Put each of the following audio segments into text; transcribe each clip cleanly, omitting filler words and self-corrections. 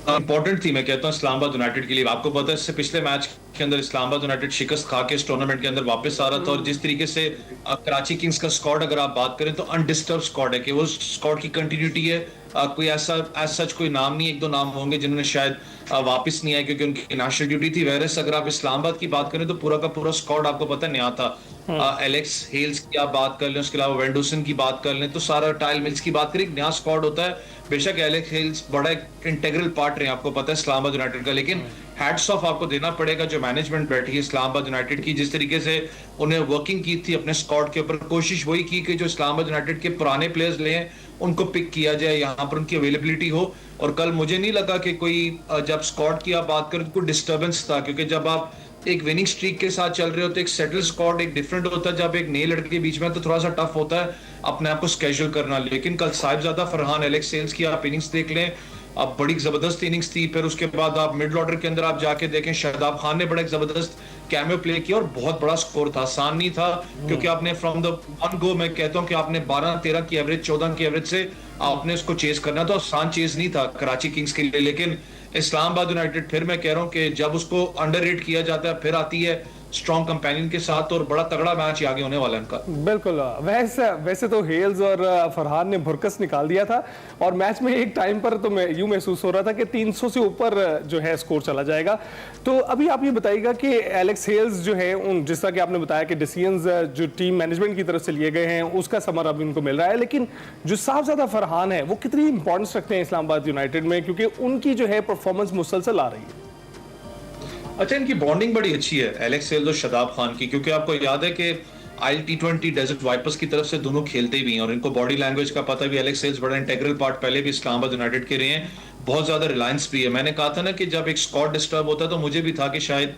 Important थी, मैं कहता हूँ इस्लामाबाद यूनाइटेड के लिए। आपको पता है इससे पिछले मैच के अंदर इस्लामाबाद यूनाइटेड शिकस्त खा के इस टूर्नामेंट के अंदर वापस आ रहा था, और जिस तरीके से कराची किंग्स का स्क्वाड अगर आप बात करें तो अनडिस्टर्ब स्क्वाड है, कि वो स्क्वाड की कंटिन्यूटी है। कोई ऐसा एज सच कोई नाम नहीं, एक दो नाम होंगे जिन्होंने शायद वापस नहीं आए क्योंकि उनकी नेशनल ड्यूटी थी। वैरस अगर आप इस्लामाबाद की बात करें तो पूरा का पूरा स्क्वाड आपको पता है नया था। एलेक्स हेल्स की आप बात कर लें, उसके अलावा वेंडोसन की बात कर लें, तो सारा टाइल मिल्स की बात करें, एक नया स्क्वाड होता है। बेशक एलेक्स हेल्स बड़ा एक इंटेग्रल पार्ट रहे, आपको पता है इस्लामाबाद यूनाइटेड का, लेकिन हैट्स ऑफ आपको देना पड़ेगा जो मैनेजमेंट बैठी है इस्लामाबाद यूनाइटेड की, जिस तरीके से उन्हें वर्किंग की थी अपने स्क्वाड के ऊपर। कोशिश वही की कि जो इस्लामाबाद यूनाइटेड के पुराने प्लेयर्स ले उनको पिक किया जाए, यहाँ पर उनकी अवेलेबिलिटी हो। और कल मुझे नहीं लगा कि कोई जब स्क्वाड की आप बात करें तो कोई डिस्टर्बेंस था, क्योंकि जब आप एक विनिंग स्ट्रीक के साथ चल रहे होते, एक सेटल स्क्वाड एक डिफरेंट होता है, जब एक नए लड़के के बीच में तो थोड़ा सा टफ होता है अपने आप को स्केड्यूल करना। लेकिन कल साहिबजादा फरहान एलेक्स सेल्स की आप इनिंग्स देख लें, अब बड़ी जबरदस्त इनिंग्स थी। फिर उसके बाद आप मिडिल ऑर्डर के अंदर आप जाके देखें, शादाब खान ने बड़ा एक जबरदस्त कैमियो प्ले किया और बहुत बड़ा स्कोर था, आसान नहीं था, क्योंकि आपने फ्रॉम द वन गो, मैं कहता हूं कि आपने 12-13 की एवरेज 14 की एवरेज से आपने उसको चेस करना, तो आसान चेस नहीं था कराची किंग्स के लिए। लेकिन इस्लामाबाद यूनाइटेड, फिर मैं कह रहा हूं कि जब उसको अंडररेट किया जाता है फिर आती है स्ट्रॉन्ग कंपेनियन के साथ, और बड़ा तगड़ा मैच आगे होने वाला है इनका। बिल्कुल। वैसे तो हेल्स और फरहान ने भुरकस निकाल दिया था, और मैच में एक टाइम पर तो मैं यूं महसूस हो रहा था कि 300 से ऊपर जो है स्कोर चला जाएगा। तो अभी आप ये बताइएगा कि एलेक्स हेल्स जो है, उन जिस तरह कि आपने बताया कि डिसीजंस जो टीम मैनेजमेंट की तरफ से लिए गए हैं उसका समर अभी उनको मिल रहा है, लेकिन जो साहबजादा फरहान है वो कितनी इंपॉर्टेंस रखते हैं इस्लामाबाद यूनाइटेड में, क्योंकि उनकी जो है परफॉर्मेंस मुसलसल आ रही है। अच्छा, इनकी बॉन्डिंग बड़ी अच्छी है एलेक्स सेल्स और शादाब खान की, क्योंकि आपको याद है कि IL-T20 डेजर्ट वाइपर्स की तरफ से दोनों खेलते भी हैं, और इनको बॉडी लैंग्वेज का पता भी। एलेक्स सेल्स बड़ा इंटेग्रल पार्ट पहले भी इस्लामाबाद यूनाइटेड के रहे हैं, बहुत ज्यादा रिलायंस भी है। मैंने कहा था ना कि जब एक स्क्वाड डिस्टर्ब होता है तो मुझे भी था कि शायद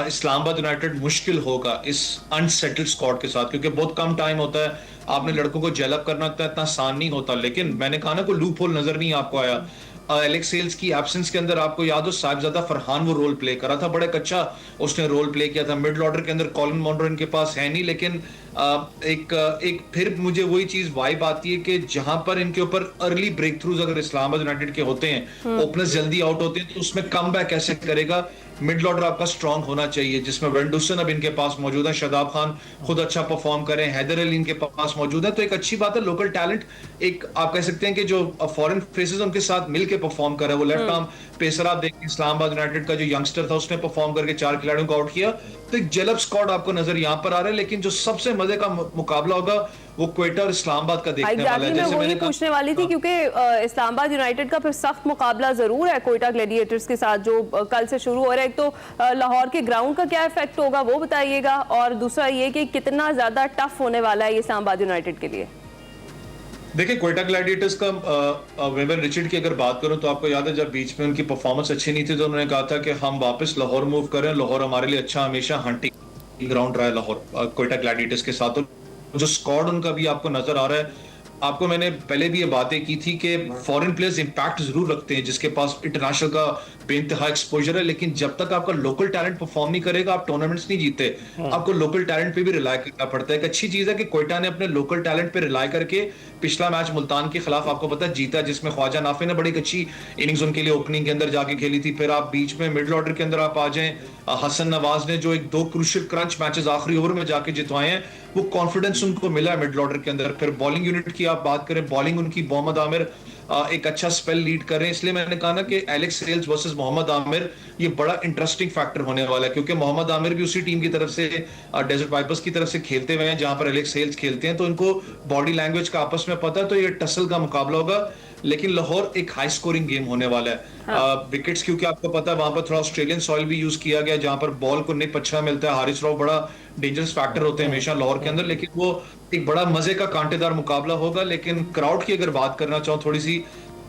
इस्लामाबाद यूनाइटेड मुश्किल होगा इस अनसेटल्ड स्क्वाड के साथ, क्योंकि बहुत कम टाइम होता है, आपने लड़कों को जेलअप करना इतना आसान नहीं होता। लेकिन मैंने कहा ना, कोई लूप होल नजर नहीं आपको आया एलेक्स सेल्स की एब्सेंस के अंदर। आपको याद हो साहिबजादा फरहान वो रोल प्ले करा था, बड़ा अच्छा उसने रोल प्ले किया था। मिडिल ऑर्डर के अंदर कॉलिन मॉन्रो इनके पास है नहीं, लेकिन एक फिर मुझे वही चीज वाइब आती है कि जहां पर इनके ऊपर अर्ली ब्रेक थ्रूज अगर इस्लामाबाद यूनाइटेड के होते हैं, ओपनर्स जल्दी आउट होते हैं, तो उसमें कम बैक कैसे करेगा। मिडिल ऑर्डर आपका स्ट्रांग होना चाहिए, जिसमें वेंडुसन अब इनके पास मौजूद है, शादाब खान खुद अच्छा परफॉर्म करें, हैदर अली इनके पास मौजूद है, तो एक अच्छी बात है। लोकल टैलेंट, एक आप कह सकते हैं कि जो फॉरेन फेसेस उनके साथ मिलके परफॉर्म कर रहे हैं। वो लेफ्ट आर्म पेसर आप देखिए, इस्लामाबाद यूनाइटेड का जो यंगस्टर था उसने परफॉर्म करके 4 खिलाड़ियों को आउट किया, तो एक जेलअप स्क्वाड आपको नजर यहां पर आ रहा है। लेकिन जो सबसे मजे का मुकाबला होगा वो क्वेटा और इस्लामाबाद का देखने वाला है। मैं वही पूछने वाली थी, क्योंकि इस्लामाबाद यूनाइटेड का फिर सख्त मुकाबला जरूर है क्वेटा ग्लैडिएटर्स के साथ जो कल से शुरू हो रहा है। एक तो लाहौर के ग्राउंड का क्या इफेक्ट होगा वो बताइएगा, और दूसरा ये कि कितना ज्यादा टफ होने वाला है ये इस्लामाबाद यूनाइटेड के लिए। देखिए, क्वेटा ग्लैडिएटर्स का वेवन रिचर्ड की अगर बात करूं तो आपको याद है जब बीच में उनकी परफॉर्मेंस अच्छी नहीं थी तो उन्होंने कहा था कि हम वापस लाहौर मूव करें, लाहौर हमारे लिए अच्छा हमेशा हंटिंग ग्राउंड रहा है लाहौर क्वेटा ग्लैडिएटर्स के साथ। तो जो स्क्वाड उनका भी आपको नजर आ रहा है, आपको मैंने पहले भी ये बातें की थी कि फॉरेन प्लेयर्स इंपैक्ट जरूर रखते हैं जिसके पास इंटरनेशनल का बेइंतहा एक्सपोजर है, लेकिन जब तक आपका लोकल टैलेंट परफॉर्म नहीं करेगा आप टूर्नामेंट्स नहीं जीते। आपको लोकल टैलेंट पे भी रिलाय करना पड़ता है। एक अच्छी चीज है कि क्वेटा ने अपने लोकल टैलेंट पे रिलाय करके पिछला मैच मुल्तान के खिलाफ आपको पता है जीता, जिसमें ख्वाजा नाफे ने बड़ी अच्छी इनिंग्स उनके लिए ओपनिंग के अंदर जाके खेली थी। फिर आप बीच में मिडिल ऑर्डर के अंदर आप आ जाएं, हसन नवाज ने जो एक 2 क्रूशियल क्रंच मैचेस आखिरी ओवर में जाके जितवाए हैं, वो कॉन्फिडेंस उनको मिला है मिडिल ऑर्डर के अंदर। फिर बॉलिंग यूनिट की आप बात करें, बॉलिंग उनकी मोहम्मद आमिर एक अच्छा स्पेल लीड कर रहे हैं, इसलिए मैंने कहा ना कि एलेक्स सेल्स वर्सेस मोहम्मद आमिर ये बड़ा इंटरेस्टिंग फैक्टर होने वाला है, क्योंकि मोहम्मद आमिर भी उसी टीम की तरफ से डेजर्ट वाइपर्स की तरफ से खेलते हुए हैं जहां पर एलेक्स सेल्स खेलते हैं, तो इनको बॉडी लैंग्वेज का आपस में पता है, तो ये टसल का मुकाबला होगा। लेकिन लाहौर एक हाई स्कोरिंग गेम होने वाला है। विकेट्स क्योंकि आपको पता है वहां पर थोड़ा ऑस्ट्रेलियन सॉइल भी यूज किया गया जहां पर बॉल को निक अच्छा मिलता है। हारिस राव बड़ा डेंजरस फैक्टर होते हैं हमेशा लाहौर के अंदर, लेकिन वो एक बड़ा मजे का कांटेदार मुकाबला होगा। लेकिन क्राउड की अगर बात करना चाहूँ थोड़ी सी,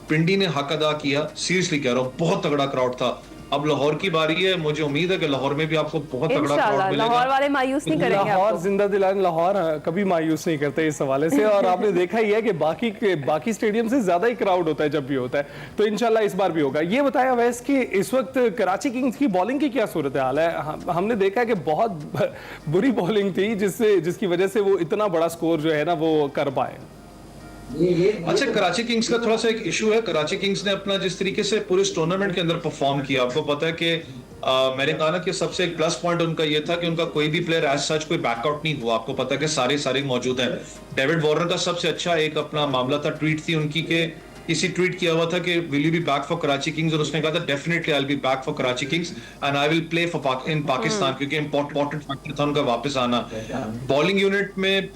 पिंडी ने हक अदा किया, सीरियसली कह रहा हूँ, बहुत तगड़ा क्राउड था। अब लाहौर की बारी है, मुझे उम्मीद है कि लाहौर में भी आपको बहुत तगड़ा क्राउड मिलेगा। लाहौर वाले मायूस नहीं करेंगे, लाहौर जिंदा दिलाने लाहौर कभी मायूस नहीं करते इस हवाले से। और आपने देखा ही है कि बाकी स्टेडियम से ज्यादा ही क्राउड होता है जब भी होता है, तो इंशाल्लाह इस बार भी होगा। ये बताया वैस कि इस वक्त कराची किंग्स की बॉलिंग की क्या सूरत हाल है? हमने देखा है कि बहुत बुरी बॉलिंग थी जिसकी वजह से वो इतना बड़ा स्कोर जो है ना वो कर पाए। अच्छा, कराची किंग्स का थोड़ा सा एक इशू है। कराची किंग्स ने अपना जिस तरीके से पूरे इस टूर्नामेंट के अंदर परफॉर्म किया, आपको पता है कि मैंने कहा ना कि सबसे एक प्लस पॉइंट उनका ये था कि उनका कोई भी प्लेयर एज सच कोई बैकआउट नहीं हुआ। आपको पता है कि सारे मौजूद हैं। डेविड वार्नर का सबसे अच्छा एक अपना मामला था, ट्वीट थी उनकी के किसी ट्वीट किया हुआ था कि will you be back for Karachi Kings, और उसने कहा था definitely I will be back for Karachi Kings and I will play for in Pakistan, क्योंकि इंपॉर्टेंट फैक्टर था उनका वापस आना। बॉलिंग यूनिट में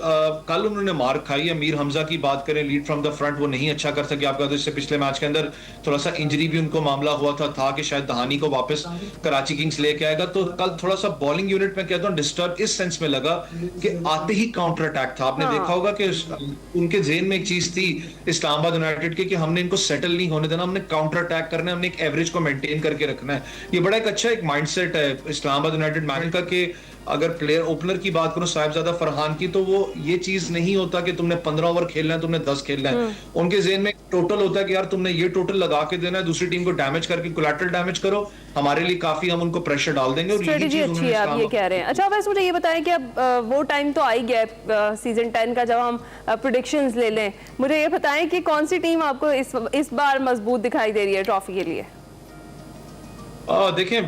कल उन्होंने मार खाई। अमीर हमजा की बात करें, लीड फ्रॉम द फ्रंट वो नहीं अच्छा कर सके। आपका तो इससे पिछले मैच के अंदर थोड़ा सा इंजरी भी उनको मामला हुआ था कि शायद दहानी को वापस कराची किंग्स लेके आएगा। तो कल थोड़ा सा बॉलिंग यूनिट में कहता हूँ डिस्टर्ब इस सेंस में लगा कि आते ही काउंटर अटैक था। आपने देखा होगा कि उनके जेन में एक चीज थी इस्लामाबाद यूनाइटेड के कि हमने इनको सेटल नहीं होने देना, हमने काउंटर अटैक करना है, हमने एक एवरेज को मेंटेन करके रखना है। ये बड़ा एक अच्छा एक माइंडसेट है इस्लामाबाद यूनाइटेड मैनेजर का कि अगर प्लेयर ओपनर की बात करो साहिबजादा फरहान की, तो वो ये चीज नहीं होता कि तुमने 15 ओवर खेलना है, तुमने 10 खेलना है। उनके जेहन में टोटल होता है कि यार तुमने ये टोटल लगा के देना है, दूसरी टीम को डैमेज करके कोलैटरल डैमेज करो, हमारे लिए काफी, हम उनको प्रेशर डाल देंगे। और स्ट्रेटजी अच्छी है, आप ये कह रहे हैं। अच्छा, वैसे मुझे ये बताएं कि अब वो टाइम तो आ ही गया है सीजन 10 का, जब हम प्रेडिक्शंस ले लें। मुझे ये बताएं कि कौन सी टीम आपको इस बार मजबूत दिखाई दे रही है ट्रॉफी के लिए? देखें,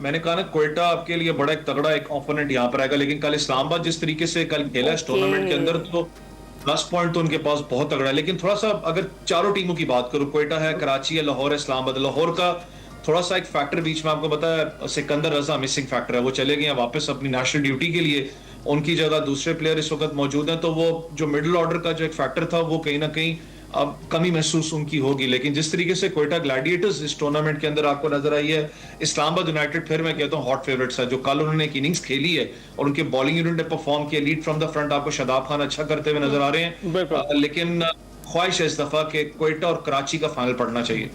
मैंने कहा ना क्वेटा आपके लिए बड़ा एक तगड़ा एक ओपोनेंट यहाँ पर आएगा, लेकिन कल इस्लामाबाद जिस तरीके से कल खेला इस टूर्नामेंट के अंदर, तो प्लस पॉइंट तो उनके पास बहुत तगड़ा है। लेकिन थोड़ा सा अगर चारों टीमों की बात करूं, क्वेटा है, कराची है, लाहौर है, इस्लामाबाद। लाहौर का थोड़ा सा एक फैक्टर बीच में आपको पता है, सिकंदर रजा मिसिंग फैक्टर है, वो चले गए हैं वापस अपनी नेशनल ड्यूटी के लिए। उनकी जगह दूसरे प्लेयर इस वक्त मौजूद हैं, तो वो जो मिडिल ऑर्डर का जो एक फैक्टर था वो कहीं ना कहीं अब कमी महसूस उनकी होगी। लेकिन जिस तरीके से क्वेटा ग्लैडिएटर्स इस टूर्नामेंट के अंदर आपको नजर आई है, इस्लामाबाद यूनाइटेड फिर मैं कहता हूँ हॉट फेवरेट्स है। जो कल उन्होंने एक इनिंग्स खेली है और उनके बॉलिंग यूनिट ने परफॉर्म किया, लीड फ्रॉम द फ्रंट आपको शादाब खान अच्छा करते हुए नजर आ रहे हैं। लेकिन ख्वाहिश है इस दफा कि क्वेटा और कराची का फाइनल पड़ना चाहिए।